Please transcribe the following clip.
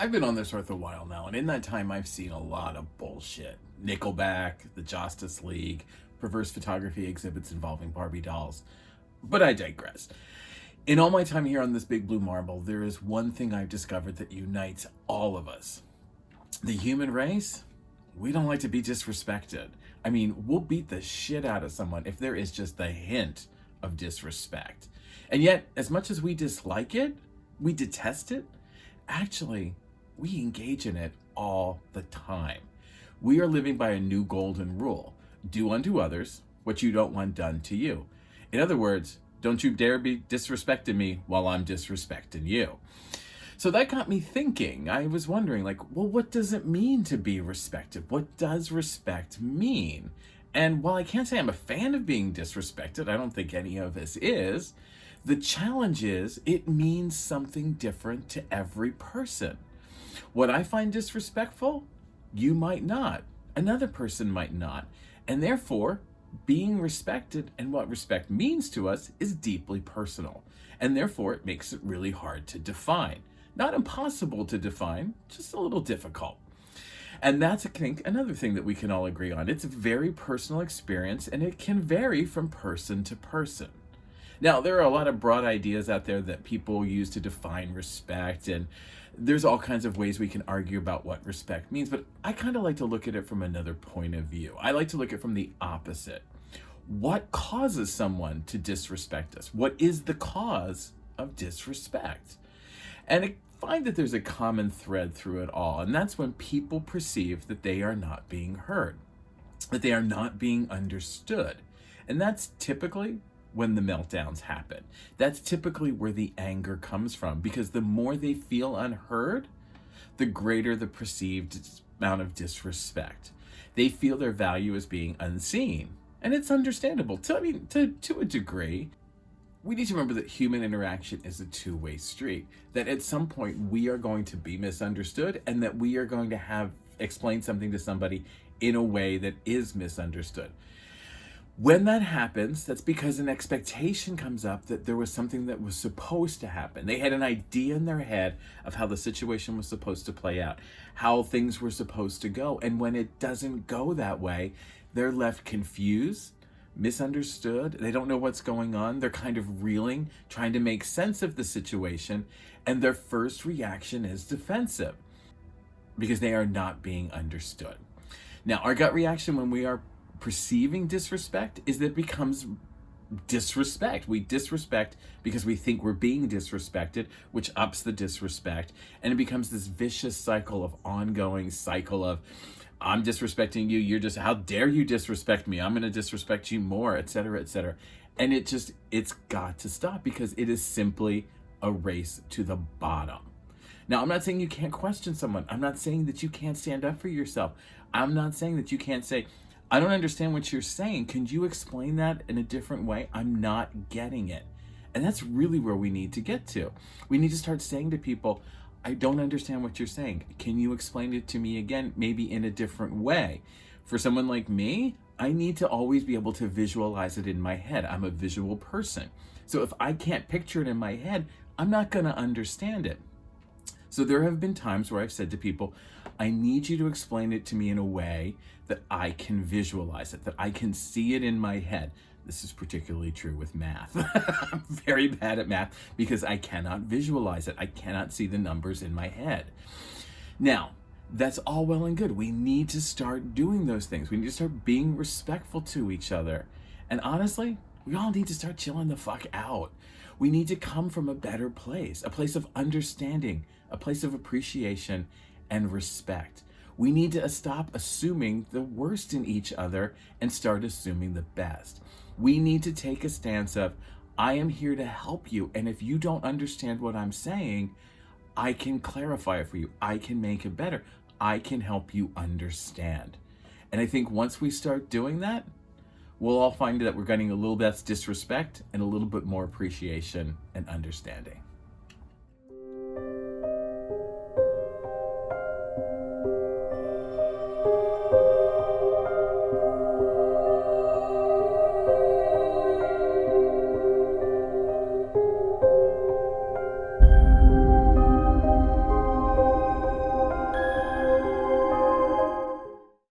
I've been on this earth a while now, and in that time, I've seen a lot of bullshit. Nickelback, the Justice League, perverse photography exhibits involving Barbie dolls. But I digress. In all my time here on this big blue marble, there is one thing I've discovered that unites all of us. The human race, we don't like to be disrespected. I mean, we'll beat the shit out of someone if there is just the hint of disrespect. And yet, as much as we dislike it, we detest it, actually, we engage in it all the time. We are living by a new golden rule. Do unto others what you don't want done to you. In other words, don't you dare be disrespecting me while I'm disrespecting you. So that got me thinking. I was wondering, what does it mean to be respected? What does respect mean? And while I can't say I'm a fan of being disrespected, I don't think any of us is, the challenge is it means something different to every person. What I find disrespectful, you might not. Another person might not. And therefore, being respected and what respect means to us is deeply personal. And therefore, it makes it really hard to define. Not impossible to define, just a little difficult. And that's, I think, another thing that we can all agree on. It's a very personal experience, and it can vary from person to person. Now, there are a lot of broad ideas out there that people use to define respect, and there's all kinds of ways we can argue about what respect means, but I kind of like to look at it from another point of view. I like to look at it from the opposite. What causes someone to disrespect us? What is the cause of disrespect? And I find that there's a common thread through it all, and that's when people perceive that they are not being heard, that they are not being understood. And that's typically when the meltdowns happen. That's typically where the anger comes from, because the more they feel unheard, the greater the perceived amount of disrespect. They feel their value as being unseen, and it's understandable. To a degree, we need to remember that human interaction is a two-way street, that at some point we are going to be misunderstood, and that we are going to have explained something to somebody in a way that is misunderstood. When that happens, that's because an expectation comes up that there was something that was supposed to happen. They had an idea in their head of how the situation was supposed to play out, how things were supposed to go. And when it doesn't go that way, they're left confused, misunderstood. They don't know what's going on. They're kind of reeling, trying to make sense of the situation. And their first reaction is defensive because they are not being understood. Now, our gut reaction when we are perceiving disrespect is that it becomes disrespect. We disrespect because we think we're being disrespected, which ups the disrespect. And it becomes this vicious cycle of ongoing cycle of, I'm disrespecting you, you're just, how dare you disrespect me? I'm going to disrespect you more, etc., etc. And it's got to stop, because it is simply a race to the bottom. Now, I'm not saying you can't question someone. I'm not saying that you can't stand up for yourself. I'm not saying that you can't say, I don't understand what you're saying. Can you explain that in a different way? I'm not getting it. And that's really where we need to get to. We need to start saying to people, I don't understand what you're saying. Can you explain it to me again, maybe in a different way? For someone like me, I need to always be able to visualize it in my head. I'm a visual person. So if I can't picture it in my head, I'm not going to understand it. So there have been times where I've said to people, I need you to explain it to me in a way that I can visualize it, that I can see it in my head. This is particularly true with math. I'm very bad at math because I cannot visualize it. I cannot see the numbers in my head. Now, that's all well and good. We need to start doing those things. We need to start being respectful to each other. And honestly, we all need to start chilling the fuck out. We need to come from a better place, a place of understanding, a place of appreciation and respect. We need to stop assuming the worst in each other and start assuming the best. We need to take a stance of, I am here to help you, and if you don't understand what I'm saying, I can clarify it for you. I can make it better. I can help you understand. And I think once we start doing that, we'll all find that we're getting a little less disrespect and a little bit more appreciation and understanding.